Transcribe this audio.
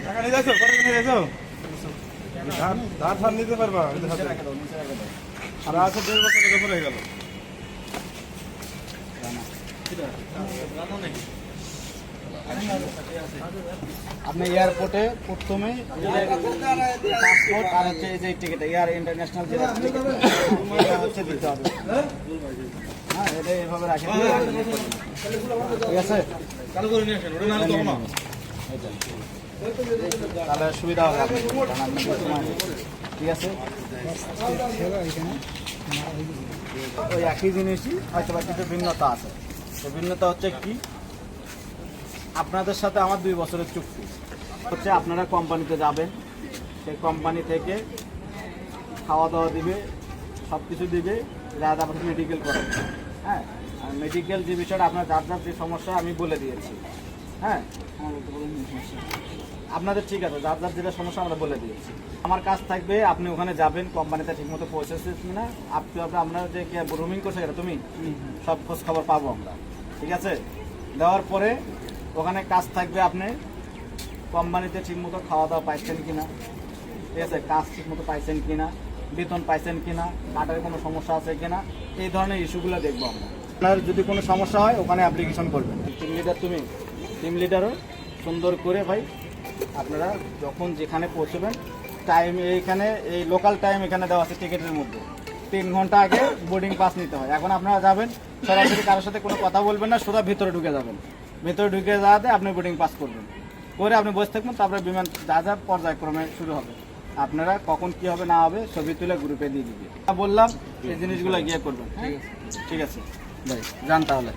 টাকা নিয়ে যাচ্ছো? কত নিয়ে যাচ্ছো? ধার ধার নিতে পারবা? আর আছে 1.5 বছর আগে পড়ে গেল। আপনি এয়ারপোর্টে প্রথমে পাসপোর্ট আর হচ্ছে এই যে টিকিট এয়ার ইন্টারন্যাশনাল যে এটা হচ্ছে দিতে হবে। হ্যাঁ, এটা এভাবে রাখেন, ঠিক আছে? চালু করে নিয়ে আসেন, ওটা না হলে তো না। তাহলে সুবিধা হবে ঠিক আছে? ওই একই জিনিসই হয়তো বা কিছু ভিন্নতা আছে। তো ভিন্নতা হচ্ছে কি, আপনাদের সাথে আমার 2 বছরের চুক্তি হচ্ছে। আপনারা কোম্পানিতে যাবেন, সেই কোম্পানি থেকে খাওয়া দাওয়া দিবে, সব কিছু দিবে, যা যা আপনার মেডিকেল করাবে। হ্যাঁ, আর মেডিকেল যে বিষয়টা আপনার যার যার যে সমস্যা আমি বলে দিয়েছি। হ্যাঁ, আপনাদের ঠিক আছে, যার যার যেটা সমস্যা আমরা বলে দিয়েছি। আমার কাজ থাকবে আপনি ওখানে যাবেন, কোম্পানিতে ঠিকমতো পৌঁছেছে কিনা, আপনার যে রুমিং করছে তুমি সব খোঁজ খবর পাবো আমরা, ঠিক আছে? দেওয়ার পরে ওখানে কাজ থাকবে, আপনি কোম্পানিতে ঠিকমতো খাওয়া দাওয়া পাইছেন কিনা, ঠিক আছে, কাজ ঠিকমতো পাইছেন কিনা, বেতন পাইছেন কিনা, কার্ডের কোনো সমস্যা আছে কিনা, এই ধরনের ইস্যুগুলো দেখবো আমরা। আপনার যদি কোনো সমস্যা হয় ওখানে অ্যাপ্লিকেশন করবেন। টিম লিডার তুমি, টিম লিডারও সুন্দর করে ভাই আপনারা যখন যেখানে পৌঁছবেন টাইম, এইখানে এই লোকাল টাইম এখানে দেওয়া আছে টিকিটের মধ্যে, 3 ঘন্টা আগে বোর্ডিং পাস নিতে হয়। এখন আপনারা যাবেন, সরাসরি কারোর সাথে কোনো কথা বলবেন না, সোজা ভিতরে ঢুকে যাবেন। ভিতরে ঢুকে যাওয়াতে আপনি বোর্ডিং পাস করবেন, করে আপনি বসে থাকবেন। তারপরে বিমান যা যা পর্যায়ক্রমে শুরু হবে, আপনারা কখন কি হবে না হবে ছবি তুলে গ্রুপে দিয়ে দিবে। বললাম এই জিনিসগুলো গিয়ে করবেন। ঠিক আছে ভাই, যান তাহলে।